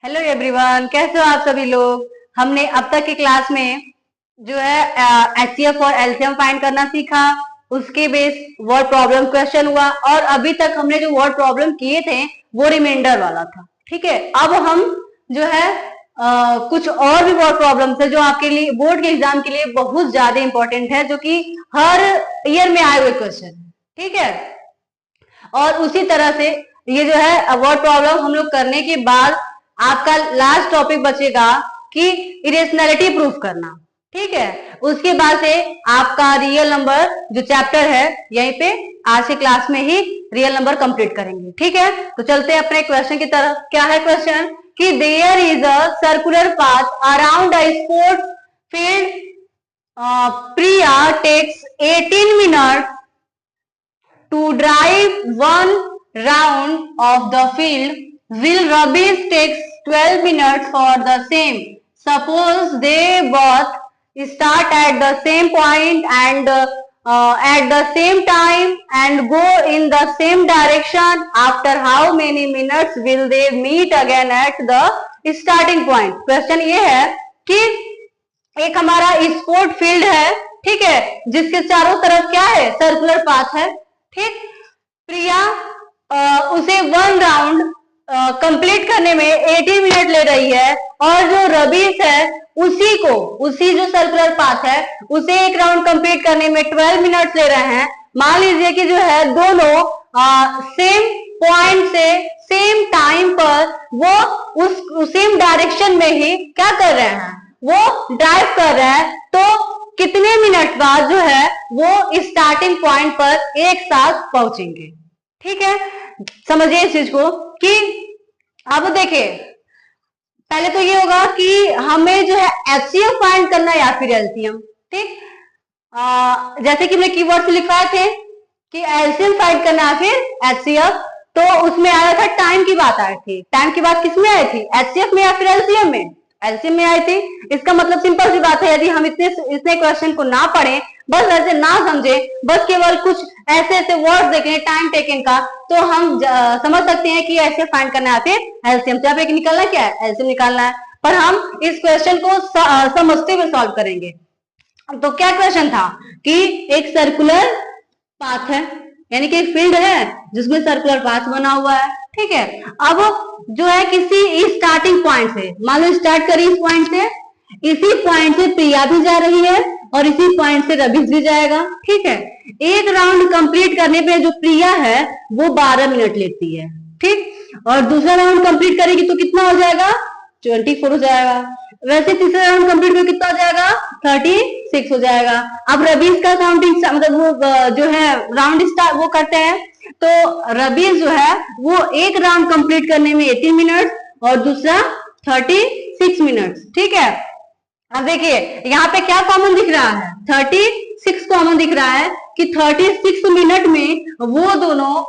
Hello everyone, कैसे हो आप सभी लोग। हमने अब तक की क्लास में जो है एचसीएफ और एलसीएम फाइंड करना सीखा। उसके बेस वर्ड प्रॉब्लम क्वेश्चन हुआ और अभी तक हमने जो वर्ड प्रॉब्लम किए थे वो रिमाइंडर वाला था। ठीक है, अब हम जो है कुछ और भी वर्ड प्रॉब्लम्स है जो आपके लिए बोर्ड के एग्जाम के लिए बहुत ज्यादा इंपॉर्टेंट है, जो कि हर ईयर में आए हुए क्वेश्चन। ठीक है, और उसी तरह से ये जो है वर्ड प्रॉब्लम हम लोग करने के बाद आपका लास्ट टॉपिक बचेगा कि इरेशनैलिटी प्रूफ करना। ठीक है, उसके बाद से आपका रियल नंबर जो चैप्टर है यहीं पे आज के क्लास में ही रियल नंबर कंप्लीट करेंगे। ठीक है, तो चलते हैं अपने क्वेश्चन की तरफ। क्या है क्वेश्चन कि there is a circular path around a sports field, Priya takes 18 minute to drive one round of the field, will Rabish takes 12 minutes for the same. Suppose they both start at the same point and at the same time and go in the same direction. After how many minutes will they meet again at the starting point? Question ये है कि एक हमारा sport field है, ठीक है, जिसके चारों तरफ क्या है, सर्कुलर पाथ है। ठीक, प्रिया उसे वन राउंड कंप्लीट करने में 80 मिनट ले रही है और जो रबीश है उसी जो सर्कुलर पाथ है उसे एक राउंड कंप्लीट करने में 12 मिनट्स ले रहे हैं। मान लीजिए कि जो है दोनों सेम पॉइंट से सेम टाइम पर वो उस सेम डायरेक्शन में ही क्या कर रहे हैं, वो ड्राइव कर रहे हैं, तो कितने मिनट बाद जो है वो स्टार्टिंग पॉइंट पर एक साथ पहुंचेंगे। ठीक है, समझिए इस चीज को कि अब देखिए पहले तो ये होगा कि हमें जो है एचसीएफ फाइंड करना या फिर एलसीएम। ठीक, जैसे कि हमने कीवर्ड लिखवाए थे कि एलसीएम फाइंड करना या फिर एचसीएफ, तो उसमें आया था टाइम की बात आई थी। टाइम की बात किसमें आई थी, एचसीएफ में या फिर एलसीएम में, एलसीएम में आई थी। इसका मतलब सिंपल सी बात है, यदि हम इतने क्वेश्चन को ना पढ़े, बस ऐसे ना समझे, बस केवल कुछ ऐसे वर्ड देखें टाइम टेकन का, तो हम समझ सकते हैं कि ऐसे फाइंड करना है फिर एलसीएम। तो पे निकालना क्या है, एलसीएम निकालना है। पर हम इस क्वेश्चन को समझते हुए सॉल्व करेंगे। तो क्या क्वेश्चन था कि एक सर्कुलर पाथ है, यानी कि एक फील्ड है जिसमें सर्कुलर पाथ बना हुआ है। ठीक है, अब जो है किसी स्टार्टिंग पॉइंट से, मान लो स्टार्ट करी इस पॉइंट से, इसी पॉइंट से प्रिया भी जा रही है और इसी पॉइंट से रबीश भी जाएगा। ठीक है, एक राउंड कंप्लीट करने पे जो प्रिया है वो 12 मिनट लेती है। ठीक, और दूसरा राउंड कंप्लीट करेगी तो कितना हो जाएगा, 24 हो जाएगा। वैसे तीसरा राउंड कंप्लीट करके कितना हो जाएगा, 36 हो जाएगा। अब रबीश का काउंटिंग मतलब वो जो है राउंड स्टार्ट वो करते हैं, तो रबीश जो है वो एक राउंड कंप्लीट करने में 18 मिनट और दूसरा 36 मिनट। ठीक है, अब देखिए यहाँ पे क्या कॉमन दिख रहा है, 36 कॉमन दिख रहा है कि 36 मिनट में वो दोनों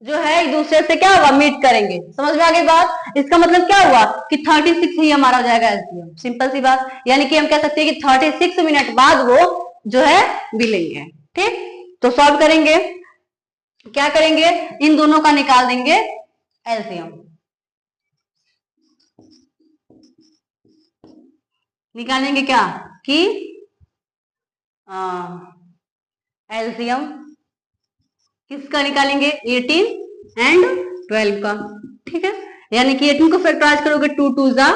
जो है एक दूसरे से क्या होगा, मीट करेंगे। समझ में आ गई बात। इसका मतलब क्या हुआ कि 36 ही हमारा हो जाएगा एलसीएम। सिंपल सी बात, यानी कि हम कह सकते हैं कि 36 मिनट बाद वो जो है मिलेंगे। ठीक, तो सॉल्व करेंगे, क्या करेंगे, इन दोनों का निकाल देंगे एलसीएम। निकालेंगे क्या कि एलसीएम किसका निकालेंगे, 18 एंड 12 का। ठीक है, यानी कि 18 को फैक्टराइज करोगे 2 2 जा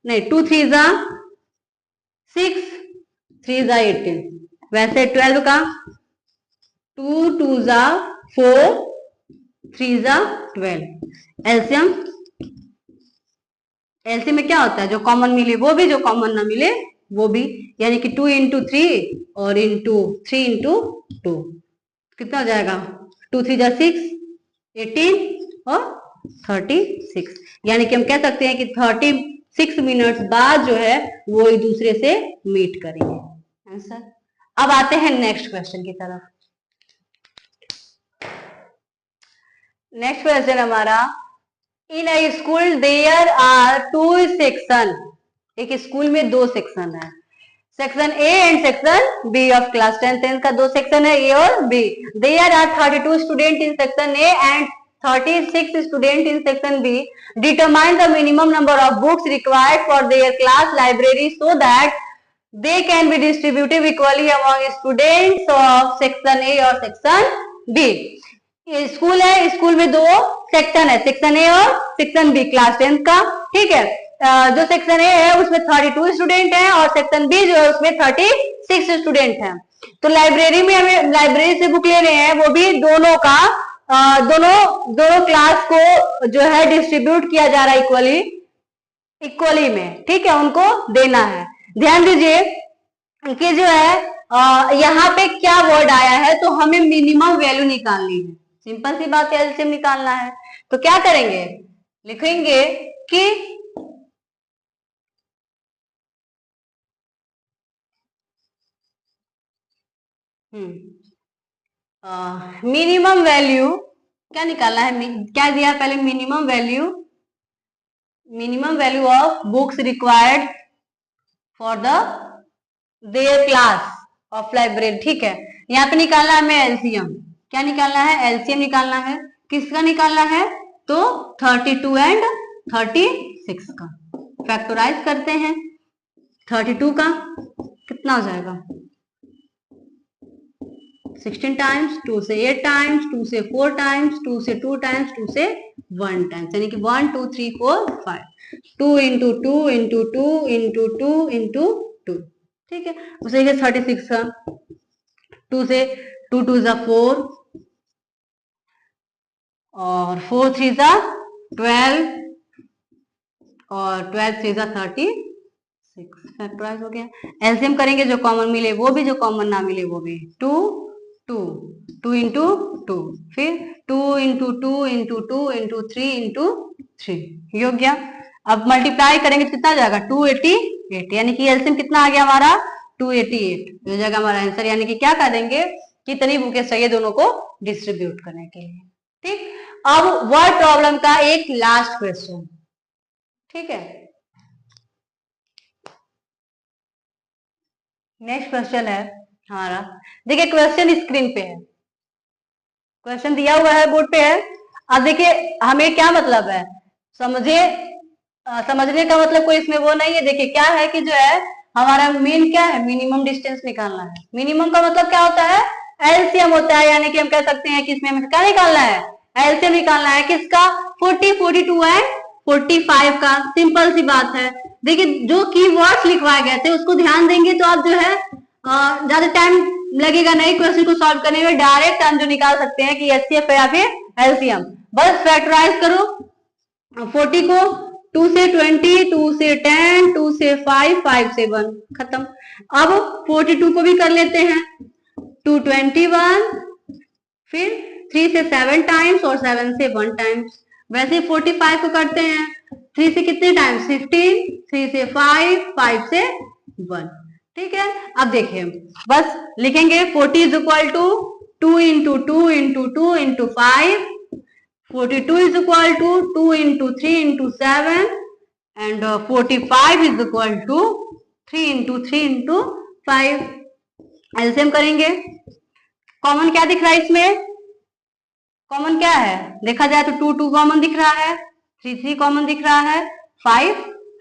नहीं 2 3 जा 6, 3 जा 18। वैसे 12 का 2 2 जा 4, 3 जा 12। एलसीएम एलसीएम में क्या होता है, जो कॉमन मिले वो भी, जो कॉमन ना मिले वो भी, यानी कि 2 इंटू 3 और इंटू 3 इंटू 2 कितना हो जाएगा, 2 3 जा 6, 18 और 36। यानी कि हम कह सकते हैं कि 36 मिनट्स बाद जो है वो एक दूसरे से मीट करेंगे। आंसर। अब आते हैं नेक्स्ट क्वेश्चन की तरफ। नेक्स्ट क्वेश्चन हमारा, in a school there are 2 section. एक स्कूल में 2 सेक्शन है, section A and section B of class 10th का 2 सेक्शन है, ए और B. There are 32 student in section A and 36 students in section B. Determine the minimum number of books required for their class library so that they can be distributed equally among students of section A और section B. ये school है, school में 2 section है, section ए और section B class 10 का, ठीक है। जो सेक्शन ए है उसमें 32 स्टूडेंट हैं और सेक्शन बी जो है उसमें 36 स्टूडेंट हैं। तो लाइब्रेरी में हमें लाइब्रेरी से बुक ले रहे हैं, वो भी दोनों का दोनों क्लास को जो है डिस्ट्रीब्यूट किया जा रहा है इक्वली में, ठीक है, उनको देना है। ध्यान दीजिए कि जो है यहाँ पे क्या वर्ड आया है, तो हमें मिनिमम वैल्यू निकालनी है, सिंपल सी बात है, एलसीएम निकालना है। तो क्या करेंगे, लिखेंगे कि मिनिमम वैल्यू क्या निकालना है, क्या दिया पहले, minimum value of books required for their class of library, ठीक है। यहाँ पे निकालना है हमें एलसीएम, क्या निकालना है, एलसीएम निकालना है, किसका निकालना है, तो 32 एंड 36 का। फैक्टराइज करते हैं, 32 का कितना हो जाएगा, 16 टाइम्स, 2 से 8 टाइम्स, 2 से 4 टाइम्स, 2 से 2 टाइम्स, 2 से 1 टाइम्स, यानी कि 1 2 3 4 5, 2 इंटू 2 इंटू 2 इंटू 2 इंटू 2, ठीक है। उसे 36 का 2 से 2 2 जा 4 और 4 3 जा 12 और 12 3 जा 36, फैक्टराइज हो गया। एलसीएम करेंगे, जो कॉमन मिले वो भी, जो कॉमन ना मिले वो भी। 2 2 2 इंटू 2, फिर 2 इंटू 2 इंटू 2 इंटू 3 इंटू 3, ये हो गया। अब मल्टीप्लाई करेंगे तो कितना आ जाएगा, 288, यानी कि एलसीएम कितना आ गया हमारा, 288 हो जाएगा हमारा आंसर। यानी कि क्या करेंगे, कितनी बुकें चाहिए दोनों को डिस्ट्रीब्यूट करने के लिए, ठीक। अब वर्ड प्रॉब्लम का एक लास्ट क्वेश्चन, ठीक है। नेक्स्ट क्वेश्चन है हमारा, देखिए क्वेश्चन स्क्रीन पे है, क्वेश्चन दिया हुआ है बोर्ड पे है। अब देखिए हमें क्या मतलब है, समझने का मतलब कोई इसमें वो नहीं है। देखिए क्या है कि जो है हमारा मेन क्या है, मिनिमम डिस्टेंस निकालना है। मिनिमम का मतलब क्या होता है, एलसीएम होता है, यानी कि हम कह सकते हैं कि इसमें हमें क्या निकालना है, एलसीएम निकालना है, किसका, 40 42 एंड 45 का। सिंपल सी बात है। देखिए जो कीवर्ड्स लिखवाए गए थे उसको ध्यान देंगे तो आप जो है ज्यादा टाइम लगेगा नहीं क्वेश्चन को सॉल्व करने में, डायरेक्ट हम जो निकाल सकते हैं कि एचसीएफ या फिर एलसीएम। बस फैक्टराइज करो, 40 को 2 से 20, 2 से 10, 2 से 5, 5 से 1, खत्म। अब 42 को भी कर लेते हैं, 221, फिर 3 से 7 टाइम्स और 7 से 1 टाइम्स। वैसे 45 को करते हैं 3 से कितने टाइम्स, 15, 3 से 5, 5 से 1, ठीक है। अब देखिए बस लिखेंगे 40 is equal to 2 into 2 into 2 into 5, 42 is equal to 2 into 3 into 7 and 45 is equal to 3 into 3 into 5। LCM करेंगे, कॉमन क्या दिख रहा है इसमें, कॉमन क्या है, देखा जाए तो 2 2 कॉमन दिख रहा है, 3 3 कॉमन दिख रहा है, 5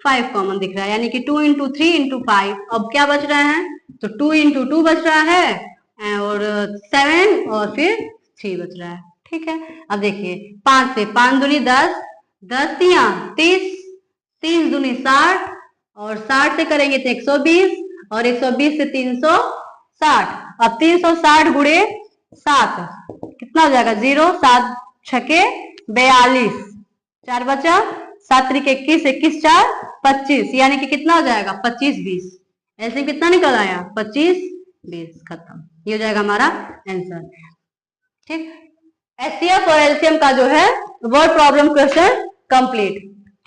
5 कॉमन दिख रहा है, यानी कि 2 इंटू 3 इंटू 5। अब क्या बच रहा है, तो 2 इंटू 2 बच रहा है और 7 और फिर 3 बच रहा है, ठीक है। अब देखिए 5 से 5 दूनी 10, 10 तिया 30, 30 दूनी 60 और 60 से करेंगे तो 120 और 120 से 360। अब 360 गुणे 7 कितना हो जाएगा, 0 7 छके 42, 4 बचा, 7 तरीके 21, 21 4 25, यानी कि कितना हो जाएगा 25 20। ऐसे कितना निकल आया 25 20, खत्म। ये हो जाएगा हमारा आंसर, ठीक। एचसीएफ और एलसीएम का जो है वर्ड प्रॉब्लम क्वेश्चन कंप्लीट,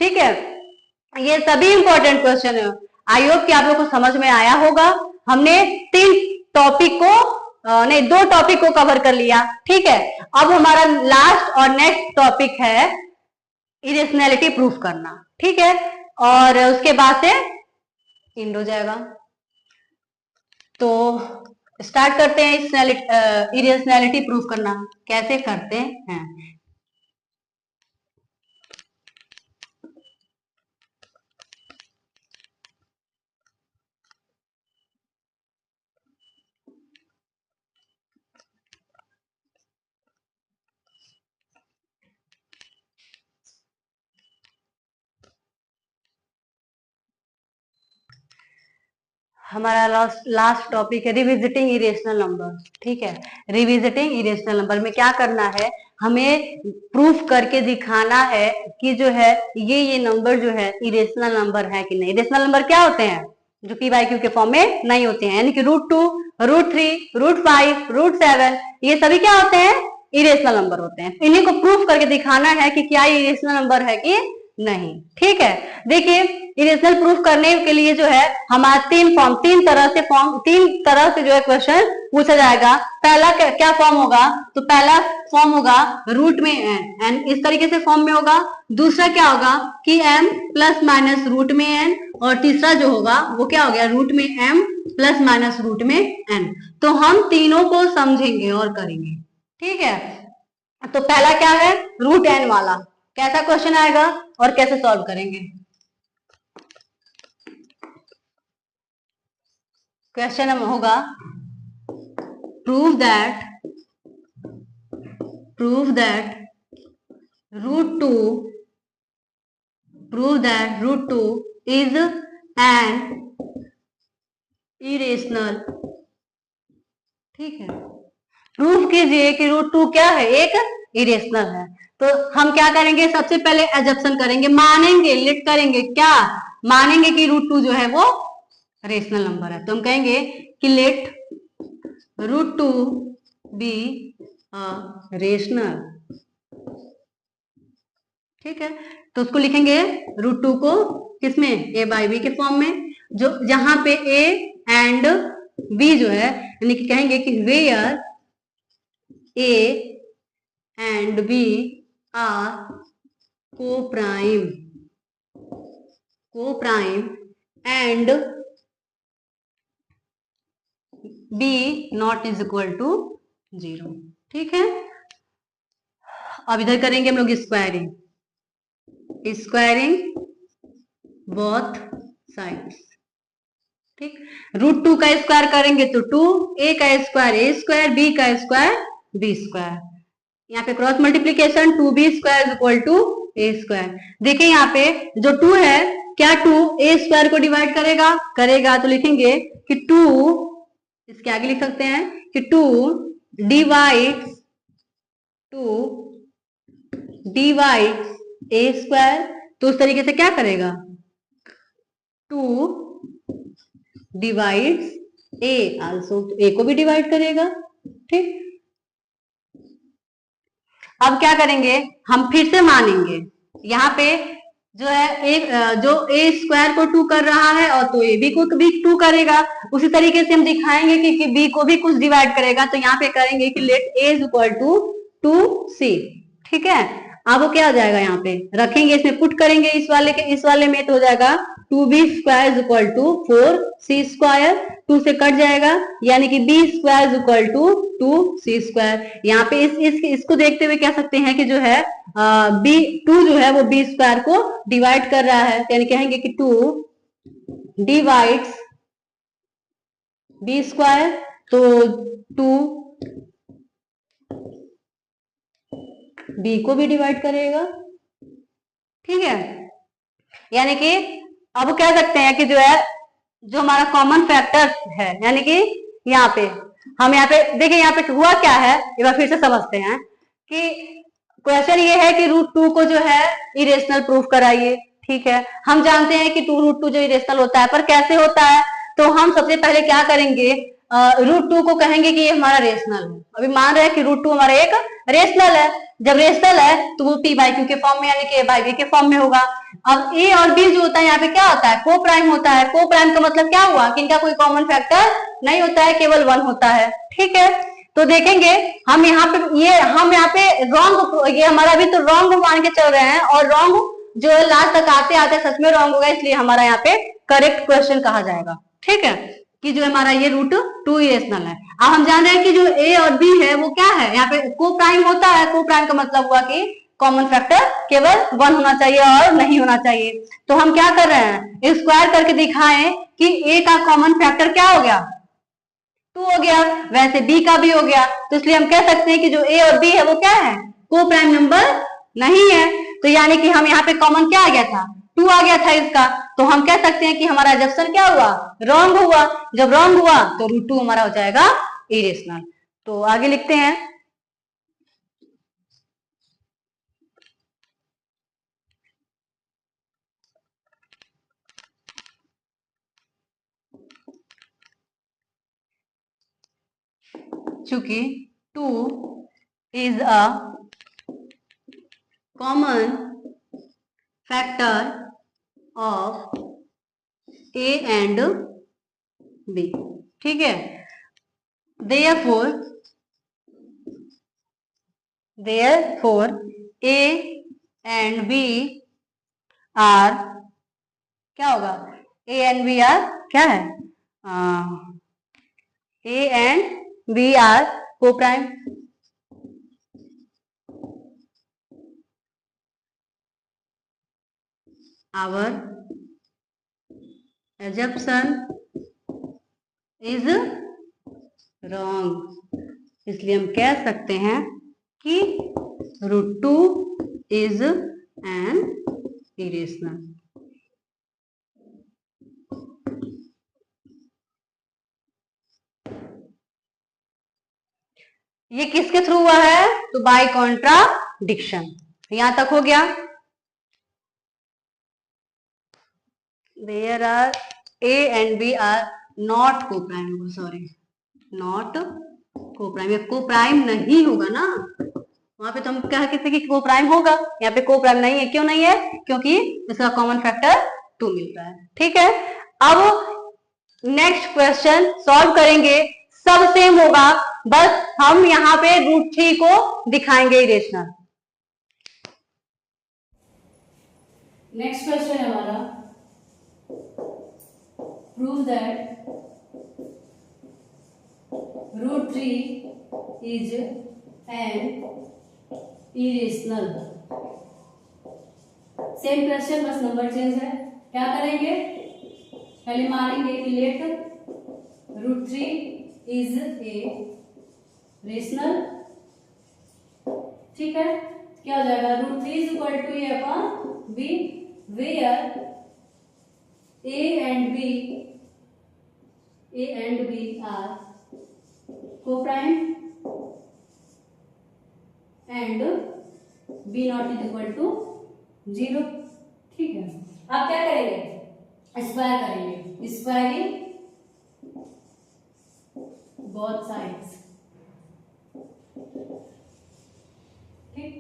ठीक है। ये सभी इंपॉर्टेंट क्वेश्चन है, आई होप कि आप लोग को समझ में आया होगा। हमने 3 टॉपिक को नहीं 2 टॉपिक को कवर कर लिया, ठीक है। अब हमारा लास्ट और नेक्स्ट टॉपिक है इरेशनैलिटी प्रूफ करना, ठीक है, और उसके बाद से एंड हो जाएगा। तो स्टार्ट करते हैं इरेशनैलिटी प्रूफ करना कैसे करते हैं। हमारा लास्ट टॉपिक है रिविजिटिंग इरेशनल नंबर। ठीक है, रिविजिटिंग इरेशनल नंबर में क्या करना है, हमें प्रूफ करके दिखाना है कि जो है ये नंबर जो है इरेशनल नंबर है कि नहीं। इरेशनल नंबर क्या होते हैं, जो पी बाई क्यू के फॉर्म में नहीं होते हैं, यानी कि √2, √3, √5, √7 ये सभी क्या होते हैं, इरेशनल नंबर होते हैं। इन्हीं को प्रूफ करके दिखाना है कि क्या ये इरेशनल नंबर है कि नहीं। ठीक है, देखिए इरेशनल प्रूफ करने के लिए जो है हमारा तीन तरह से जो है क्वेश्चन पूछा जाएगा। पहला क्या फॉर्म होगा, तो पहला फॉर्म होगा रूट में एन इस तरीके से फॉर्म में होगा। दूसरा क्या होगा कि m प्लस माइनस रूट में n, और तीसरा जो होगा वो क्या हो गया, रूट में m प्लस माइनस रूट में n। तो हम तीनों को समझेंगे और करेंगे। ठीक है, तो पहला क्या है, रूट n वाला कैसा क्वेश्चन आएगा और कैसे सॉल्व करेंगे। क्वेश्चन होगा prove that √2 is an irrational. ठीक है, प्रूफ कीजिए कि √2 क्या है, एक इरेशनल है। तो हम क्या करेंगे, सबसे पहले एजप्शन करेंगे, मानेंगे, लेट करेंगे, क्या मानेंगे कि √2 जो है वो रेशनल नंबर है। तो हम कहेंगे कि लेट √2 बी अ रेशनल। ठीक है, तो उसको लिखेंगे √2 को किसमें, ए बाई बी के फॉर्म में, जो जहां पे ए एंड बी जो है, यानी कि कहेंगे कि where A and B are coprime and B not is equal to 0। ठीक है, अब इधर करेंगे हम लोग स्क्वायरिंग बोथ साइड्स। ठीक, √2 का स्क्वायर करेंगे तो 2, ए का स्क्वायर ए स्क्वायर, बी का स्क्वायर बी स्क्वायर। यहाँ पे cross multiplication 2b square equal to A square. देखिए यहाँ पे जो 2 है, क्या 2 ए स्क्वायर को डिवाइड करेगा, तो लिखेंगे कि 2, इसके आगे लिख सकते हैं कि 2 डिवाइड्स ए स्क्वायर। तो उस तरीके से क्या करेगा, 2 डिवाइड्स ए आल्सो, तो ए को भी डिवाइड करेगा। ठीक, अब क्या करेंगे, हम फिर से मानेंगे, यहाँ पे जो है जो ए स्क्वायर को 2 कर रहा है और तो ए बी को भी 2 करेगा। उसी तरीके से हम दिखाएंगे कि बी को भी कुछ डिवाइड करेगा। तो यहाँ पे करेंगे कि let A is equal to 2c। ठीक है, अब वो क्या हो जाएगा, यहाँ पे रखेंगे, इसमें पुट करेंगे इस वाले में, तो हो जाएगा 2b square is equal to 4c square, 2 से कट जाएगा, यानी कि b square is equal to 2c square. यहाँ पे इसको देखते हुए कह सकते हैं कि जो है b2 जो है वो b स्क्वायर को डिवाइड कर रहा है, यानी कहेंगे कि 2 डिवाइड्स b स्क्वायर, तो 2 b को भी डिवाइड करेगा। ठीक है, यानी कि अब कह सकते हैं कि जो है जो हमारा कॉमन फैक्टर है, यानी कि यहाँ पे हम यहाँ पे देखिए, यहाँ पे हुआ क्या है, एक बार फिर से समझते हैं कि क्वेश्चन ये है कि √2 को जो है इरेशनल प्रूफ कराइए। ठीक है, हम जानते हैं कि √2 जो इरेशनल होता है, पर कैसे होता है, तो हम सबसे पहले क्या करेंगे, √2 को कहेंगे कि ये हमारा रेशनल है। अभी मान रहे हैं कि √2 हमारा एक रेशनल है। जब रेशनल है तो वो p बाई क्यू के फॉर्म में, यानी कि a बाई b के फॉर्म में होगा। अब a और b जो होता है, यहाँ पे क्या होता है, को प्राइम होता है। को प्राइम का मतलब क्या हुआ कि इनका कोई कॉमन फैक्टर नहीं होता है, केवल 1 होता है। ठीक है, तो देखेंगे हम यहाँ पे रॉन्ग, ये हमारा अभी तो रॉन्ग मान के चल रहे हैं, और रॉन्ग जो लास्ट तक आते आते सच में रॉन्ग होगा, इसलिए हमारा यहाँ पे करेक्ट क्वेश्चन कहा जाएगा। ठीक है, कि जो हमारा ये √2 इरेशनल है। अब हम जान रहे हैं कि जो ए और बी है वो क्या है, यहाँ पे को प्राइम होता है। को प्राइम का मतलब हुआ कि कॉमन फैक्टर केवल 1 होना चाहिए और नहीं होना चाहिए। तो हम क्या कर रहे हैं, स्क्वायर करके दिखाएं कि ए का कॉमन फैक्टर क्या हो गया, 2 हो गया, वैसे बी का भी हो गया। तो इसलिए हम कह सकते हैं कि जो ए और बी है वो क्या है, को प्राइम नंबर नहीं है। तो यानी कि हम यहाँ पे कॉमन क्या आ गया था, 2 आ गया था इसका, तो हम कह सकते हैं कि हमारा एजप्शन क्या हुआ, रॉन्ग हुआ। जब रॉन्ग हुआ तो √2 हमारा हो जाएगा इरेशनल। तो आगे लिखते हैं, चूंकि 2 is a common factor of A and B, ठीक है। therefore A and B are, क्या होगा, A and B are क्या है, A and B are co-prime। Our assumption is wrong, इसलिए हम कह सकते हैं कि √2 is an irrational। ये किसके थ्रू हुआ है, तो बाय कॉन्ट्राडिक्शन। यहां तक हो गया। There are A and B are not co-prime, sorry not co-prime, ये को-प्राइम नहीं होगा ना, वहां पे तो हम कह सकते कि को-प्राइम होगा, यहाँ पे को-प्राइम नहीं है। क्यों नहीं है, क्योंकि इसका कॉमन फैक्टर 2 मिलता है, ठीक है। अब नेक्स्ट क्वेश्चन सॉल्व करेंगे, सब सेम होगा, बस हम यहाँ पे √3 को दिखाएंगे इरेशनल। नेक्स्ट क्वेश्चन है हमारा, prove that √3 is an irrational। Same question, बस नंबर चेंज है। क्या करेंगे, पहले मानेंगे कि लेट √3 is a रेशनल, ठीक है। क्या हो जाएगा, √3 is equal to A upon B, where A and B are co-prime and B not is equal to 0, ठीक है। अब क्या करेंगे, स्क्वायर करेंगे, स्क्वायरिंग बोथ साइड्स, ठीक।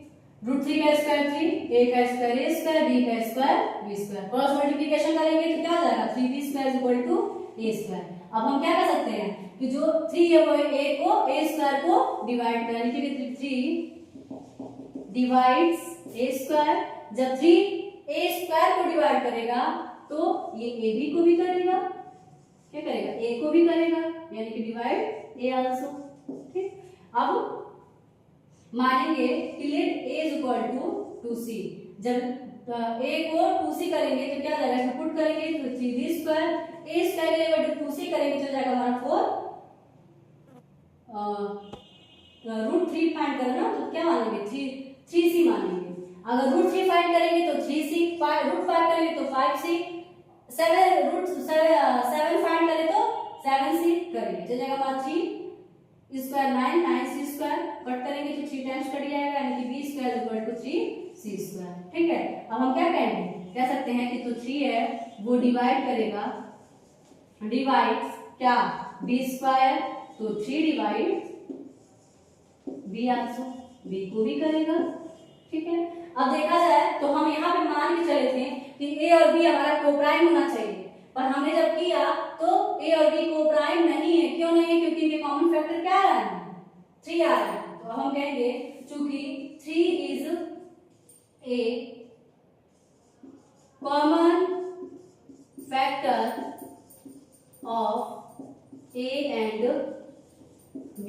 √3 का स्क्वायर 3, A का स्क्वायर A स्क्वायर, B का square B square, cross multiplication करेंगे तो क्या हो जाएगा, 3B square is equal to A square. अब हम क्या कर सकते हैं कि जो 3 है वो A को A स्क्वायर को डिवाइड करें, यानी कि 3 डिवाइड्स A स्क्वायर। जब 3 A स्क्वायर को डिवाइड करेगा तो ये AB को भी करेगा, क्या करेगा, A को भी करेगा, यानी कि डिवाइड A आल्सो, ठीक। अब मानेंगे कि let A is equal to 2C। जब A को 2C करेंगे तो क्या जाएगा, इसमें पुट करेंगे तो 3B square, A square equal to 2C करेंगे तो जाएगा हमारा 4। √3 फाइंड करना तो क्या मानेंगे, 3C मानेंगे। अगर √3 फाइंड करेंगे तो 3C, √5 करेंगे तो 5C, 7 फाइंड करें तो 7C करेंगे, तो जाएगा हमारा 3 स्क्वायर 9, 9C स्क्वायर, कट करेंगे तो 3 टाइम्स कट जाएगा, यानी कि B square equal to 3C square, ठीक है। अब हम क्या कहेंगे, कह सकते हैं कि तो 3 है वो डिवाइड करेगा, डिवाइड्स क्या, B स्क्वायर, तो 3 डिवाइड B आल्सो, B को भी करेगा, ठीक है। अब देखा जाए तो हम यहाँ पे मान के चले थे कि A और B हमारा कोप्राइम होना चाहिए, पर हमने जब किया तो A और B कोप्राइम नहीं है। क्यों नहीं है, क्योंकि इनके कॉमन फैक्टर क्या आ रहा है, 3 आ रहा है। तो हम कहेंगे चूंकि 3 is a common factor of A and B,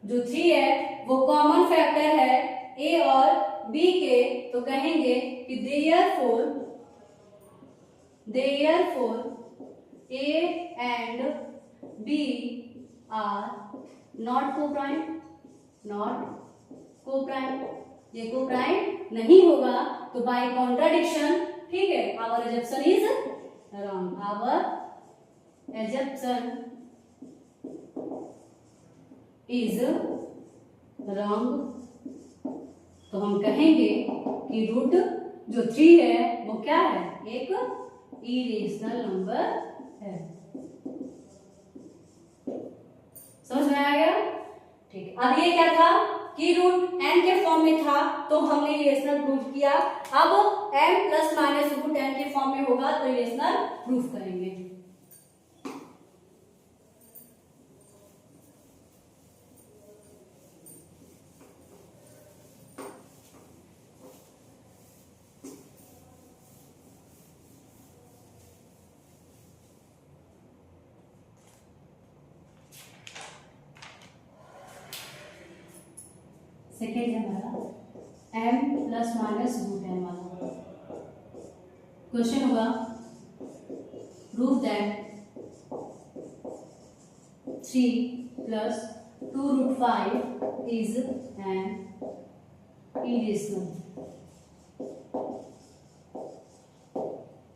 जो 3 है वो कॉमन फैक्टर है A और B के, तो कहेंगे कि therefore A and B are not co-prime, ये co-prime नहीं होगा, तो बाय कॉन्ट्राडिक्शन, ठीक है। assumption is wrong. Our assumption is wrong. तो हम कहेंगे कि रूट जो 3 है वो क्या है, एक इरेशनल नंबर है। समझ में आ गया? ठीक है। अब ये क्या था कि रूट n के फॉर्म में था तो हमने इरेशनल प्रूफ किया। अब m plus minus root n के फॉर्म में होगा तो इरेशनल प्रूफ करेंगे। सेकेंड है हमारा m plus minus root n वाला क्वेश्चन होगा। Prove that 3 plus 2 root 5 is an irrational.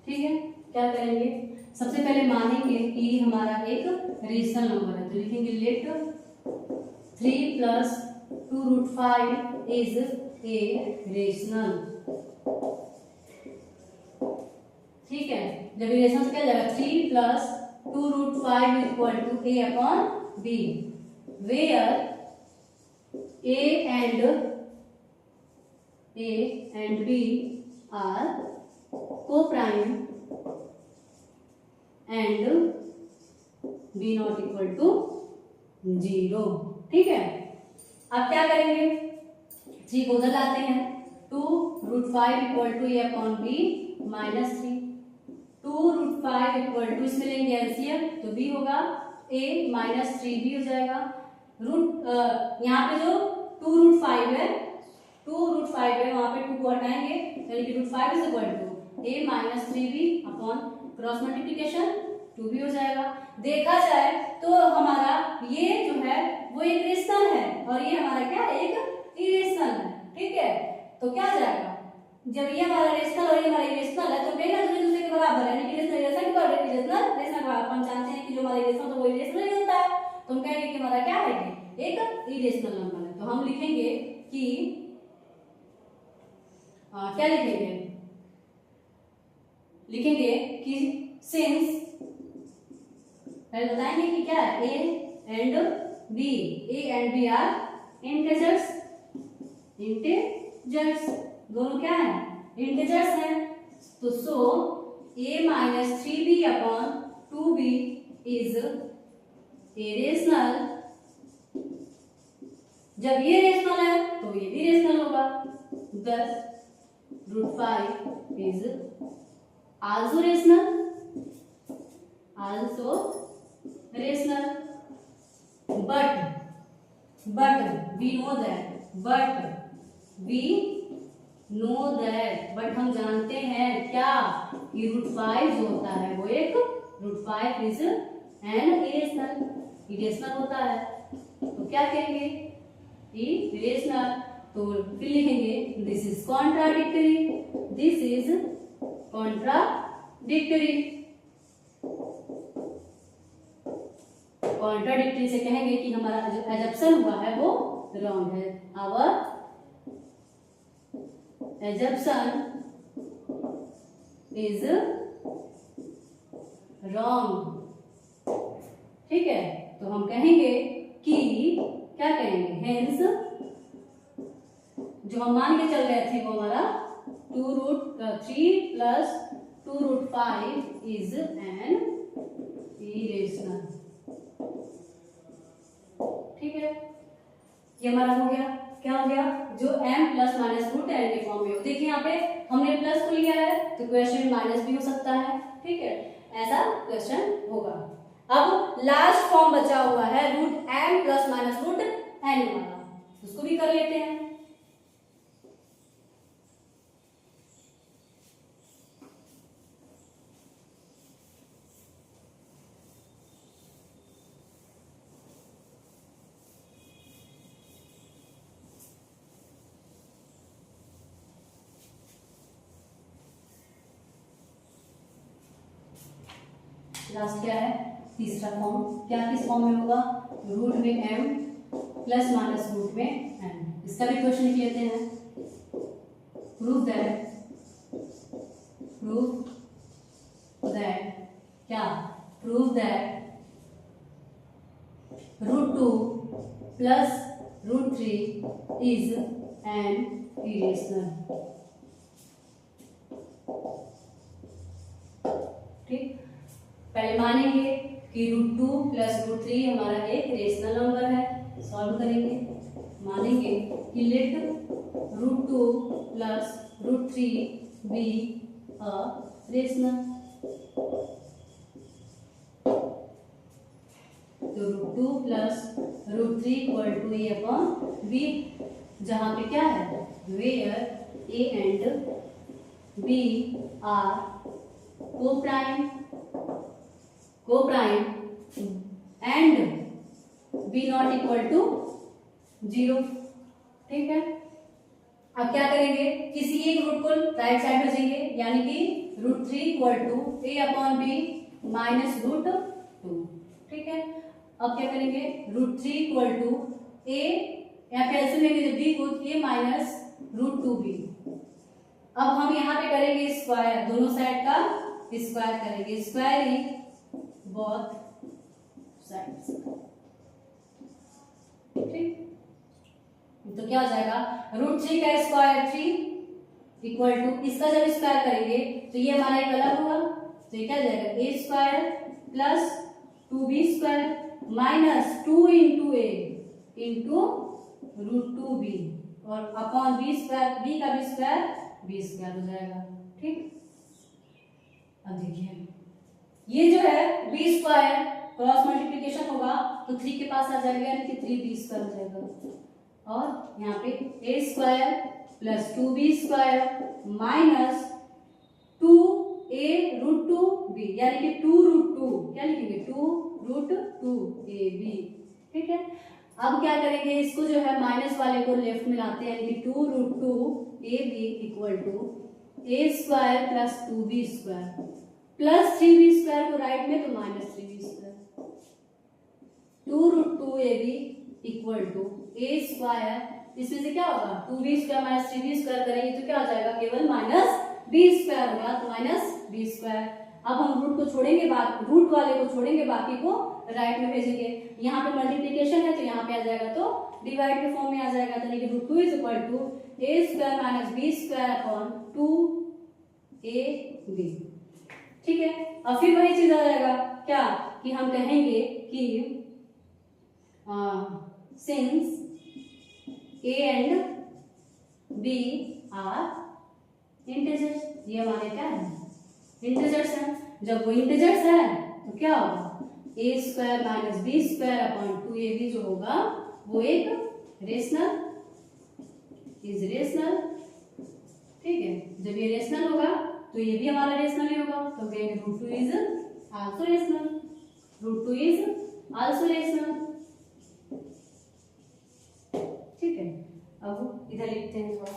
ठीक है, क्या करेंगे, सबसे पहले मानेंगे कि हमारा एक रेशनल नंबर है तो लिखेंगे let 3 plus 2 root 5 is a rational. ठीक है, जब रेशनल से क्या जाएगा 3 plus 2 root 5 equal to A upon b, where A and B are coprime and B not equal to 0। ठीक है, अब क्या करेंगे, 3 को उधर लाते हैं, 2 root 5 equal to A upon B minus 3, 2 root 5 equal to, इसमें लेंगे एलसीएम तो बी होगा a माइनस 3 बी हो जाएगा। रूट यहाँ पे जो 2 रूट 5 है, 2 रूट 5 है वहां पे 2 को हटाएंगे यानी कि root 5 is equal to a minus 3b upon cross multiplication 2b हो जाएगा। देखा जाए तो हमारा ये जो है वो एक रेशनल है और ये हमारा क्या एक इरेशनल है। ठीक है, तो क्या जाएगा, जब ये हमारा रेशनल और ये हमारा इरेशनल है तो बेना दूसरे के बराबर है, यानी कि रेशनल रेशनल अपन जानते हैं कि जो हमारा इरेशनल तो वो इरेशनल ही होता है, तो हम कहेंगे कि हमारा क्या है एक इरेशनल नंबर है। तो हम लिखेंगे कि क्या लिखेंगे कि सिंस, पहले बताएंगे कि क्या है A and B are integers, दोनों क्या है इंटीजर्स हैं, तो so a minus 3b upon 2b is a rational. जब ये रेशनल है तो ये भी रेशनल होगा, thus root 5 is also rational, but we know that but हम जानते हैं क्या कि रूट 5 जो होता है वो एक रूट 5 इज एन इरेशनल होता है। तो क्या कहेंगे इरेशनल, तो फिर लिखेंगे दिस इज कॉन्ट्राडिक्टरी, कॉन्ट्राडिक्टरी से कहेंगे कि हमारा जो एजप्शन हुआ है वो रॉन्ग है। Our assumption is wrong. ठीक है, तो हम कहेंगे कि क्या कहेंगे, हेंस जो हम मान के चल रहे थे वो हमारा 2 root 3 plus 2 root 5 is an irrational. ठीक है, ये हमारा हो गया, क्या हो गया, जो m plus minus root n के फॉर्म में हो। देखिए यहाँ पे हमने प्लस को लिया है तो क्वेश्चन माइनस भी हो सकता है। ठीक है, ऐसा क्वेश्चन होगा। अब लास्ट फॉर्म बचा हुआ है root m plus minus root n वाला, उसको भी कर लेते हैं। लास्ट क्या है, तीसरा फॉर्म, क्या किस फॉर्म में होगा, रूट में m प्लस माइनस रूट में n। इसका भी क्वेश्चन लिख लेते हैं। प्रूव दैट क्या, prove that √2 plus √3 is an irrational. ठीक, पहले मानेंगे कि √2 प्लस √3 हमारा एक रेशनल नंबर है। सॉल्व करेंगे, मानेंगे कि let √2 plus √3 be a rational. तो √2 plus √3 equal to A upon B, जहां पे क्या है, where A and B are coprime and B not equal to 0। ठीक है, अब क्या करेंगे, किसी एक रूट को राइट साइड भेजेंगे, यानी कि √3 equal to A upon B minus √2। ठीक है, अब क्या करेंगे, √3 इक्वल टू ए, यहाँ पे ऐसे लेंगे जब बी को, ए माइनस √2b। अब हम यहाँ पे करेंगे स्क्वायर, दोनों साइड का स्क्वायर करेंगे, स्क्वायरिंग बोथ साइड्स। ठीक, तो क्या हो जाएगा, √3 का स्क्वायर 3 इक्वल टू, इसका जब स्क्वायर करेंगे तो ये हमारा एक अलग होगा, तो ये क्या जाएगा, a square plus 2b square minus 2 into a into √2b और अपॉन बी स्क्वायर, बी का भी स्क्वायर बी स्क्वायर हो जाएगा। ठीक, अब देखिए ये जो है बी स्क्वायर क्रॉस मल्टीप्लिकेशन होगा तो 3 के पास आ जाएगा, यानी कि 3b स्क्वायर हो जाएगा। और यहाँ पे a square plus 2b square minus 2a√2b, यानी कि 2√2, क्या लिखेंगे, 2√2ab। ठीक है, अब क्या करेंगे, इसको जो है माइनस वाले को लेफ्ट में लाते हैं, यानी कि 2√2ab equal to A square plus 2b square plus 3b square को राइट में, तो minus 3b square. 2√2ab equal to A square, इसमें से क्या होगा, 2b square minus 3b square करेंगे तो क्या हो जाएगा, केवल माइनस b स्क्वायर होगा, तो माइनस b स्क्वायर। अब हम रूट को छोड़ेंगे, रूट वाले को छोड़ेंगे, बाकी को राइट में भेजेंगे। यहाँ पे मल्टीप्लिकेशन है तो यहाँ पे आ जाएगा, तो डिवाइड के फॉर्म में आ जाएगा, तो यानी कि √2 is equal to A square minus b square upon 2ab। ठीक है, और फिर वही चीज आ जाएगा, क्या कि हम कहेंगे कि since a and b are integers, ये हमारे क्या है, इंटीजर्स है। जब वो इंटीजर्स है तो क्या होगा, a square minus b square upon 2ab जो होगा वो एक रेशनल, इज रेशनल। ठीक है, जब ये रेशनल होगा तो ये भी हमारा रेशनल ही होगा, तो कहेंगे √2 is also rational, √2 is also rational. ठीक है, अब इधर लिखते हैं थोड़ा,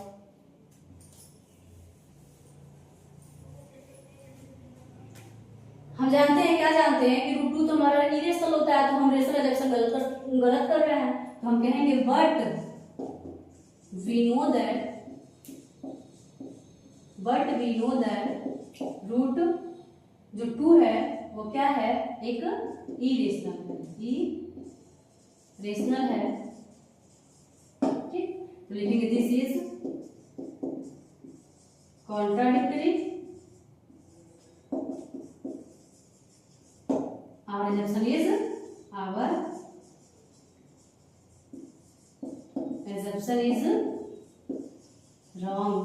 हम जानते हैं, क्या जानते हैं कि √2 तो हमारा इरेशनल होता है, तो हम रेशनल एडजक्शन गलत कर रहे हैं, तो हम कहेंगे but we know that root जो 2 है वो क्या है, एक इरेशनल है। ठीक, तो लिखेंगे this is contradictory, our assumption is wrong,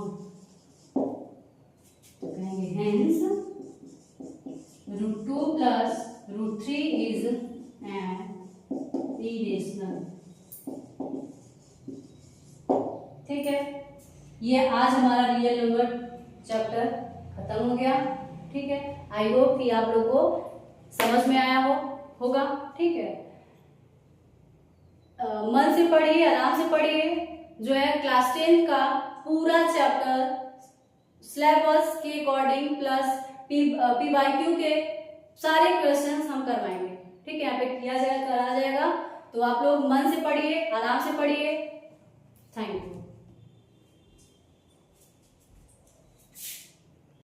तो कहेंगे hence √2 plus √3 is an irrational। ठीक है, ये आज हमारा रियल नंबर चैप्टर खत्म हो गया। ठीक है, आई होप कि आप लोग को समझ में आया होगा। ठीक है, मन से पढ़िए, आराम से पढ़िए, जो है क्लास 10 का पूरा चैप्टर सिलेबस के अकॉर्डिंग प्लस PYQ के सारे क्वेश्चंस हम करवाएंगे। ठीक है, यहाँ पे किया जाएगा, करा जाएगा। तो आप लोग मन से पढ़िए, आराम से पढ़िए। Thank you.